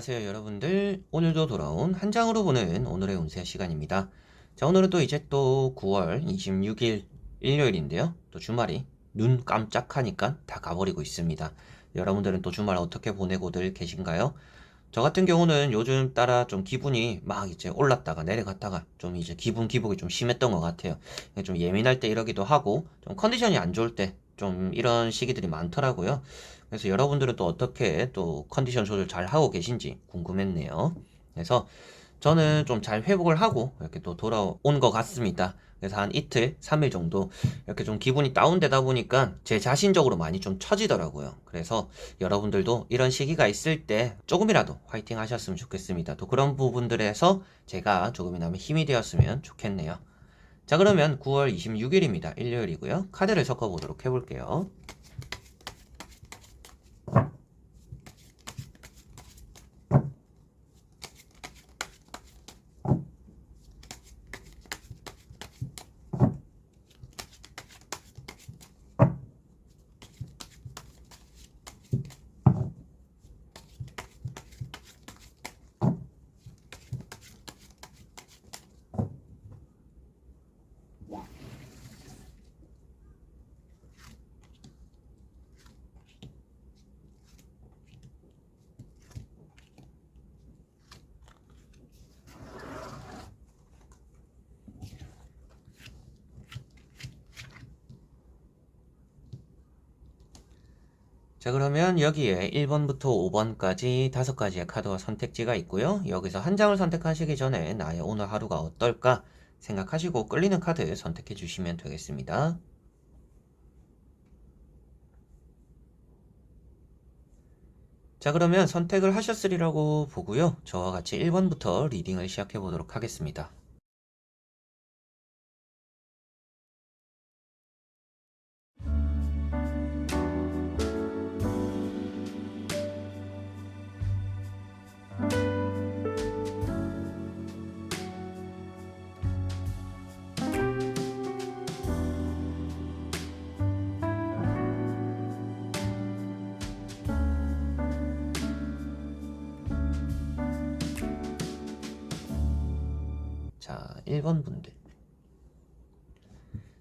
안녕하세요 여러분들. 오늘도 돌아온 한 장으로 보는 오늘의 운세 시간입니다. 자, 오늘은 또 이제 또 9월 26일 일요일인데요. 또 주말이 눈 깜짝하니까 다 가버리고 있습니다. 여러분들은 또 주말 어떻게 보내고들 계신가요? 저 같은 경우는 요즘 따라 좀 기분이 막 이제 올랐다가 내려갔다가 좀 이제 기분 기복이 좀 심했던 것 같아요. 좀 예민할 때 이러기도 하고 좀 컨디션이 안 좋을 때 좀 이런 시기들이 많더라고요. 그래서 여러분들은 또 어떻게 또 컨디션 조절 잘 하고 계신지 궁금했네요. 그래서 저는 좀 잘 회복을 하고 이렇게 또 돌아온 것 같습니다. 그래서 한 이틀, 3일 정도 이렇게 좀 기분이 다운되다 보니까 제 자신적으로 많이 좀 처지더라고요. 그래서 여러분들도 이런 시기가 있을 때 조금이라도 화이팅 하셨으면 좋겠습니다. 또 그런 부분들에서 제가 조금이나마 힘이 되었으면 좋겠네요. 자, 그러면 9월 26일입니다. 일요일이고요. 카드를 섞어보도록 해볼게요. 자, 그러면 여기에 1번부터 5번까지 5가지의 카드와 선택지가 있고요. 여기서 한 장을 선택하시기 전에 나의 오늘 하루가 어떨까 생각하시고 끌리는 카드 선택해 주시면 되겠습니다. 자, 그러면 선택을 하셨으리라고 보고요. 저와 같이 1번부터 리딩을 시작해 보도록 하겠습니다. 자, 1번 분들.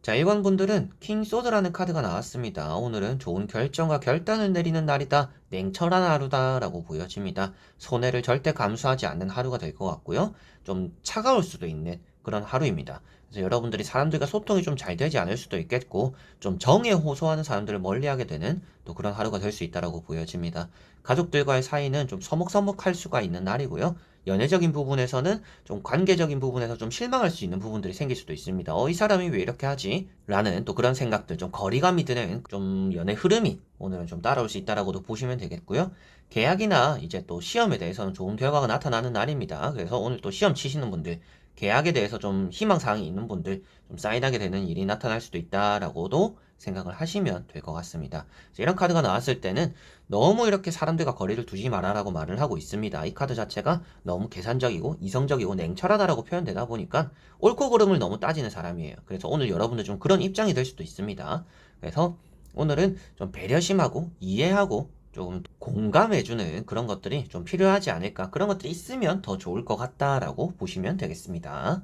자, 1번 분들은 킹 소드라는 카드가 나왔습니다. 오늘은 좋은 결정과 결단을 내리는 날이다. 냉철한 하루다 라고 보여집니다. 손해를 절대 감수하지 않는 하루가 될 것 같고요. 좀 차가울 수도 있는 그런 하루입니다. 그래서 여러분들이 사람들과 소통이 좀 잘 되지 않을 수도 있겠고 좀 정에 호소하는 사람들을 멀리하게 되는 또 그런 하루가 될 수 있다라고 보여집니다. 가족들과의 사이는 좀 서먹서먹할 수가 있는 날이고요. 연애적인 부분에서는 좀 관계적인 부분에서 좀 실망할 수 있는 부분들이 생길 수도 있습니다. 이 사람이 왜 이렇게 하지? 라는 또 그런 생각들, 좀 거리감이 드는 좀 연애 흐름이 오늘은 좀 따라올 수 있다라고도 보시면 되겠고요. 계약이나 이제 또 시험에 대해서는 좋은 결과가 나타나는 날입니다. 그래서 오늘 또 시험 치시는 분들, 계약에 대해서 좀 희망사항이 있는 분들, 좀 사인하게 되는 일이 나타날 수도 있다라고도 생각을 하시면 될 것 같습니다. 이런 카드가 나왔을 때는 너무 이렇게 사람들과 거리를 두지 말아라고 말을 하고 있습니다. 이 카드 자체가 너무 계산적이고 이성적이고 냉철하다라고 표현되다 보니까 옳고 그름을 너무 따지는 사람이에요. 그래서 오늘 여러분들 좀 그런 입장이 될 수도 있습니다. 그래서 오늘은 좀 배려심하고 이해하고 조금 공감해주는 그런 것들이 좀 필요하지 않을까. 그런 것들이 있으면 더 좋을 것 같다라고 보시면 되겠습니다.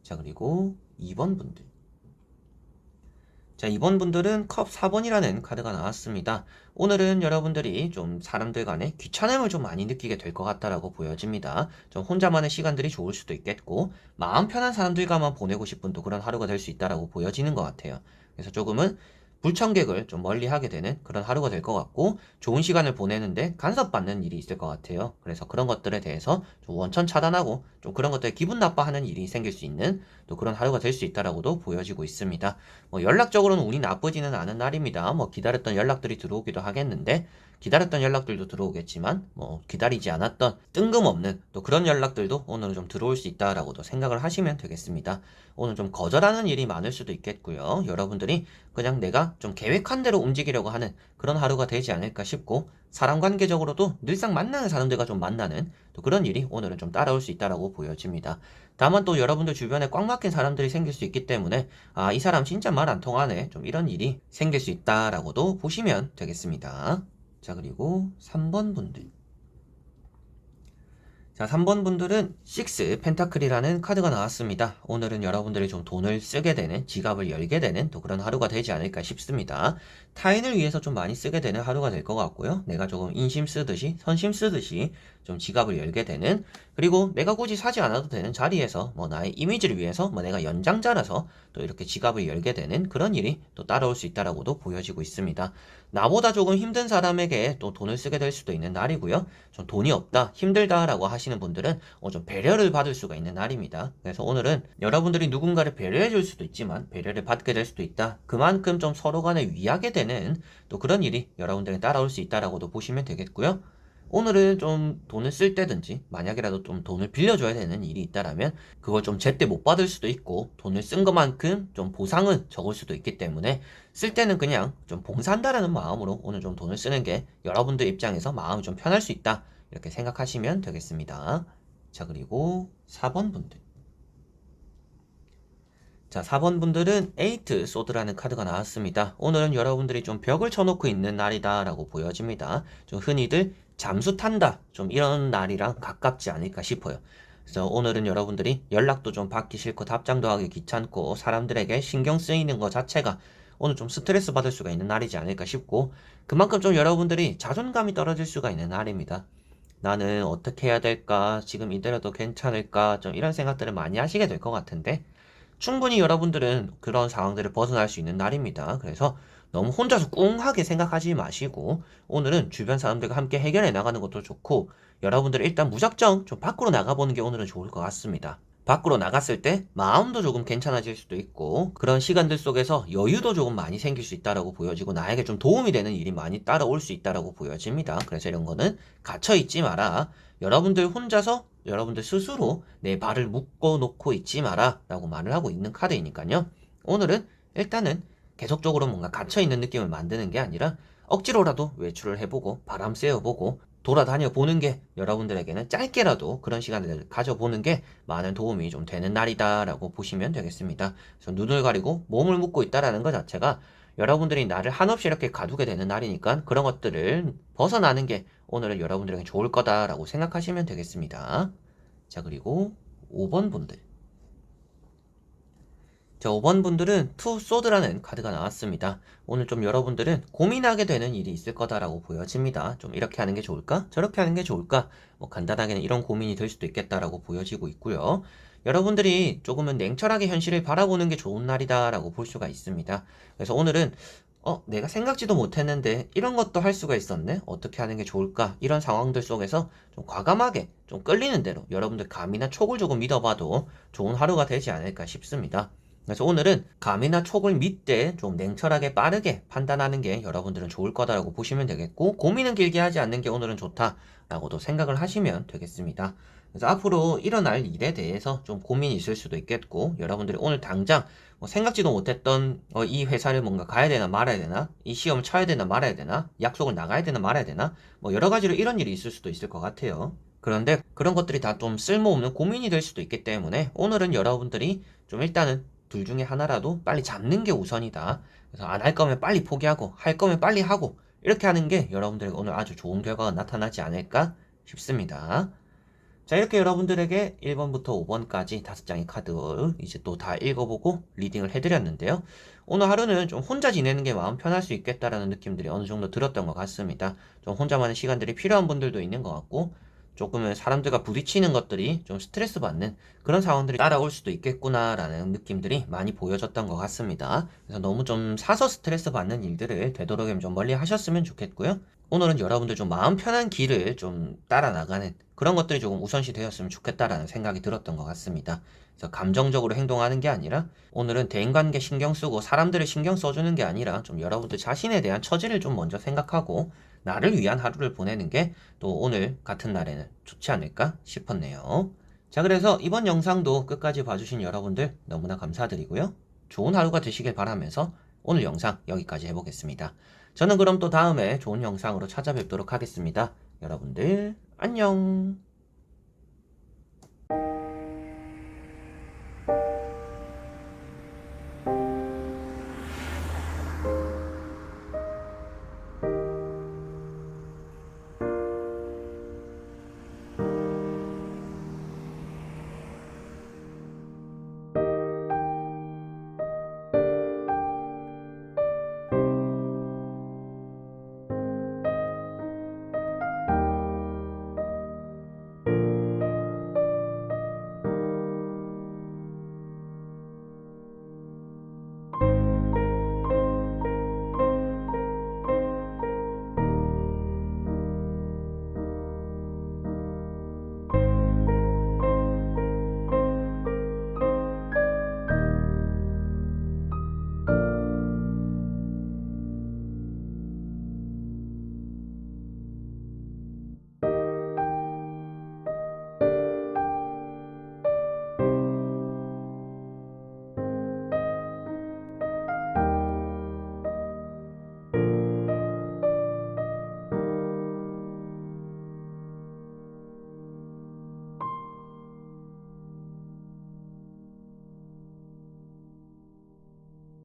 자, 그리고 2번 분들. 자, 이번 분들은 컵 4번이라는 카드가 나왔습니다. 오늘은 여러분들이 좀 사람들 간에 귀찮음을 좀 많이 느끼게 될 것 같다라고 보여집니다. 좀 혼자만의 시간들이 좋을 수도 있겠고, 마음 편한 사람들과만 보내고 싶은 또 그런 하루가 될 수 있다라고 보여지는 것 같아요. 그래서 조금은 불청객을 좀 멀리 하게 되는 그런 하루가 될 것 같고, 좋은 시간을 보내는데 간섭받는 일이 있을 것 같아요. 그래서 그런 것들에 대해서 좀 원천 차단하고 좀 그런 것들 기분 나빠하는 일이 생길 수 있는 또 그런 하루가 될 수 있다라고도 보여지고 있습니다. 연락적으로는 운이 나쁘지는 않은 날입니다. 기다렸던 연락들이 들어오기도 하겠는데, 기다렸던 연락들도 들어오겠지만, 기다리지 않았던 뜬금없는 또 그런 연락들도 오늘은 좀 들어올 수 있다라고도 생각을 하시면 되겠습니다. 오늘 좀 거절하는 일이 많을 수도 있겠고요. 여러분들이 그냥 내가 좀 계획한 대로 움직이려고 하는 그런 하루가 되지 않을까 싶고, 사람 관계적으로도 늘상 만나는 사람들과 좀 만나는 또 그런 일이 오늘은 좀 따라올 수 있다라고 보여집니다. 다만 또 여러분들 주변에 꽉 막힌 사람들이 생길 수 있기 때문에 이 사람 진짜 말 안 통하네. 좀 이런 일이 생길 수 있다라고도 보시면 되겠습니다. 자, 그리고 3번 분들. 자, 3번 분들은 6 펜타클이라는 카드가 나왔습니다. 오늘은 여러분들이 좀 돈을 쓰게 되는, 지갑을 열게 되는 또 그런 하루가 되지 않을까 싶습니다. 타인을 위해서 좀 많이 쓰게 되는 하루가 될 것 같고요. 내가 조금 인심 쓰듯이, 선심 쓰듯이 좀 지갑을 열게 되는, 그리고 내가 굳이 사지 않아도 되는 자리에서 뭐 나의 이미지를 위해서 뭐 내가 연장자라서 또 이렇게 지갑을 열게 되는 그런 일이 또 따라올 수 있다라고도 보여지고 있습니다. 나보다 조금 힘든 사람에게 또 돈을 쓰게 될 수도 있는 날이고요. 좀 돈이 없다, 힘들다라고 하시는 분들은 좀 배려를 받을 수가 있는 날입니다. 그래서 오늘은 여러분들이 누군가를 배려해 줄 수도 있지만 배려를 받게 될 수도 있다. 그만큼 좀 서로 간에 위하게 되는 또 그런 일이 여러분들에게 따라올 수 있다라고도 보시면 되겠고요. 오늘은 좀 돈을 쓸 때든지 만약이라도 좀 돈을 빌려줘야 되는 일이 있다라면 그걸 좀 제때 못 받을 수도 있고 돈을 쓴 것만큼 좀 보상은 적을 수도 있기 때문에 쓸 때는 그냥 좀 봉사한다라는 마음으로 오늘 좀 돈을 쓰는 게 여러분들 입장에서 마음이 좀 편할 수 있다. 이렇게 생각하시면 되겠습니다. 자, 그리고 4번 분들. 자, 4번 분들은 8 소드라는 카드가 나왔습니다. 오늘은 여러분들이 좀 벽을 쳐놓고 있는 날이다라고 보여집니다. 좀 흔히들 잠수 탄다, 좀 이런 날이랑 가깝지 않을까 싶어요. 그래서 오늘은 여러분들이 연락도 좀 받기 싫고 답장도 하기 귀찮고 사람들에게 신경 쓰이는 것 자체가 오늘 좀 스트레스 받을 수가 있는 날이지 않을까 싶고 그만큼 좀 여러분들이 자존감이 떨어질 수가 있는 날입니다. 나는 어떻게 해야 될까? 지금 이대로도 괜찮을까? 좀 이런 생각들을 많이 하시게 될 것 같은데 충분히 여러분들은 그런 상황들을 벗어날 수 있는 날입니다. 그래서 너무 혼자서 꿍하게 생각하지 마시고 오늘은 주변 사람들과 함께 해결해 나가는 것도 좋고 여러분들이 일단 무작정 좀 밖으로 나가보는 게 오늘은 좋을 것 같습니다. 밖으로 나갔을 때 마음도 조금 괜찮아질 수도 있고 그런 시간들 속에서 여유도 조금 많이 생길 수 있다라고 보여지고 나에게 좀 도움이 되는 일이 많이 따라올 수 있다라고 보여집니다. 그래서 이런 거는 갇혀 있지 마라. 여러분들 혼자서 여러분들 스스로 내 발을 묶어 놓고 있지 마라 라고 말을 하고 있는 카드이니까요. 오늘은 일단은 계속적으로 뭔가 갇혀 있는 느낌을 만드는 게 아니라 억지로라도 외출을 해보고 바람 쐬어보고 돌아다녀 보는 게 여러분들에게는 짧게라도 그런 시간을 가져보는 게 많은 도움이 좀 되는 날이다라고 보시면 되겠습니다. 그래서 눈을 가리고 몸을 묶고 있다라는 것 자체가 여러분들이 나를 한없이 이렇게 가두게 되는 날이니까 그런 것들을 벗어나는 게 오늘은 여러분들에게 좋을 거다라고 생각하시면 되겠습니다. 자, 그리고 5번 분들. 자, 5번 분들은 투 소드라는 카드가 나왔습니다. 오늘 좀 여러분들은 고민하게 되는 일이 있을 거다라고 보여집니다. 좀 이렇게 하는 게 좋을까? 저렇게 하는 게 좋을까? 뭐 간단하게는 이런 고민이 될 수도 있겠다라고 보여지고 있고요. 여러분들이 조금은 냉철하게 현실을 바라보는 게 좋은 날이다라고 볼 수가 있습니다. 그래서 오늘은 내가 생각지도 못했는데 이런 것도 할 수가 있었네? 어떻게 하는 게 좋을까? 이런 상황들 속에서 좀 과감하게 좀 끌리는 대로 여러분들 감이나 촉을 조금 믿어봐도 좋은 하루가 되지 않을까 싶습니다. 그래서 오늘은 감이나 촉을 믿되 좀 냉철하게 빠르게 판단하는 게 여러분들은 좋을 거다라고 보시면 되겠고 고민은 길게 하지 않는 게 오늘은 좋다라고도 생각을 하시면 되겠습니다. 그래서 앞으로 일어날 일에 대해서 좀 고민이 있을 수도 있겠고 여러분들이 오늘 당장 뭐 생각지도 못했던 이 회사를 뭔가 가야 되나 말아야 되나 이 시험을 쳐야 되나 말아야 되나 약속을 나가야 되나 말아야 되나 뭐 여러 가지로 이런 일이 있을 수도 있을 것 같아요. 그런데 그런 것들이 다 좀 쓸모없는 고민이 될 수도 있기 때문에 오늘은 여러분들이 좀 일단은 둘 중에 하나라도 빨리 잡는 게 우선이다. 그래서 안 할 거면 빨리 포기하고 할 거면 빨리 하고 이렇게 하는 게 여러분들에게 오늘 아주 좋은 결과가 나타나지 않을까 싶습니다. 자, 이렇게 여러분들에게 1번부터 5번까지 5장의 카드 이제 또 다 읽어보고 리딩을 해드렸는데요. 오늘 하루는 좀 혼자 지내는 게 마음 편할 수 있겠다라는 느낌들이 어느 정도 들었던 것 같습니다. 좀 혼자만의 시간들이 필요한 분들도 있는 것 같고 조금은 사람들과 부딪히는 것들이 좀 스트레스 받는 그런 상황들이 따라올 수도 있겠구나라는 느낌들이 많이 보여졌던 것 같습니다. 그래서 너무 좀 사서 스트레스 받는 일들을 되도록이면 좀 멀리 하셨으면 좋겠고요. 오늘은 여러분들 좀 마음 편한 길을 좀 따라 나가는 그런 것들이 조금 우선시 되었으면 좋겠다라는 생각이 들었던 것 같습니다. 그래서 감정적으로 행동하는 게 아니라 오늘은 대인관계 신경 쓰고 사람들을 신경 써주는 게 아니라 좀 여러분들 자신에 대한 처지를 좀 먼저 생각하고 나를 위한 하루를 보내는 게 또 오늘 같은 날에는 좋지 않을까 싶었네요. 자, 그래서 이번 영상도 끝까지 봐주신 여러분들 너무나 감사드리고요. 좋은 하루가 되시길 바라면서 오늘 영상 여기까지 해보겠습니다. 저는 그럼 또 다음에 좋은 영상으로 찾아뵙도록 하겠습니다. 여러분들 안녕.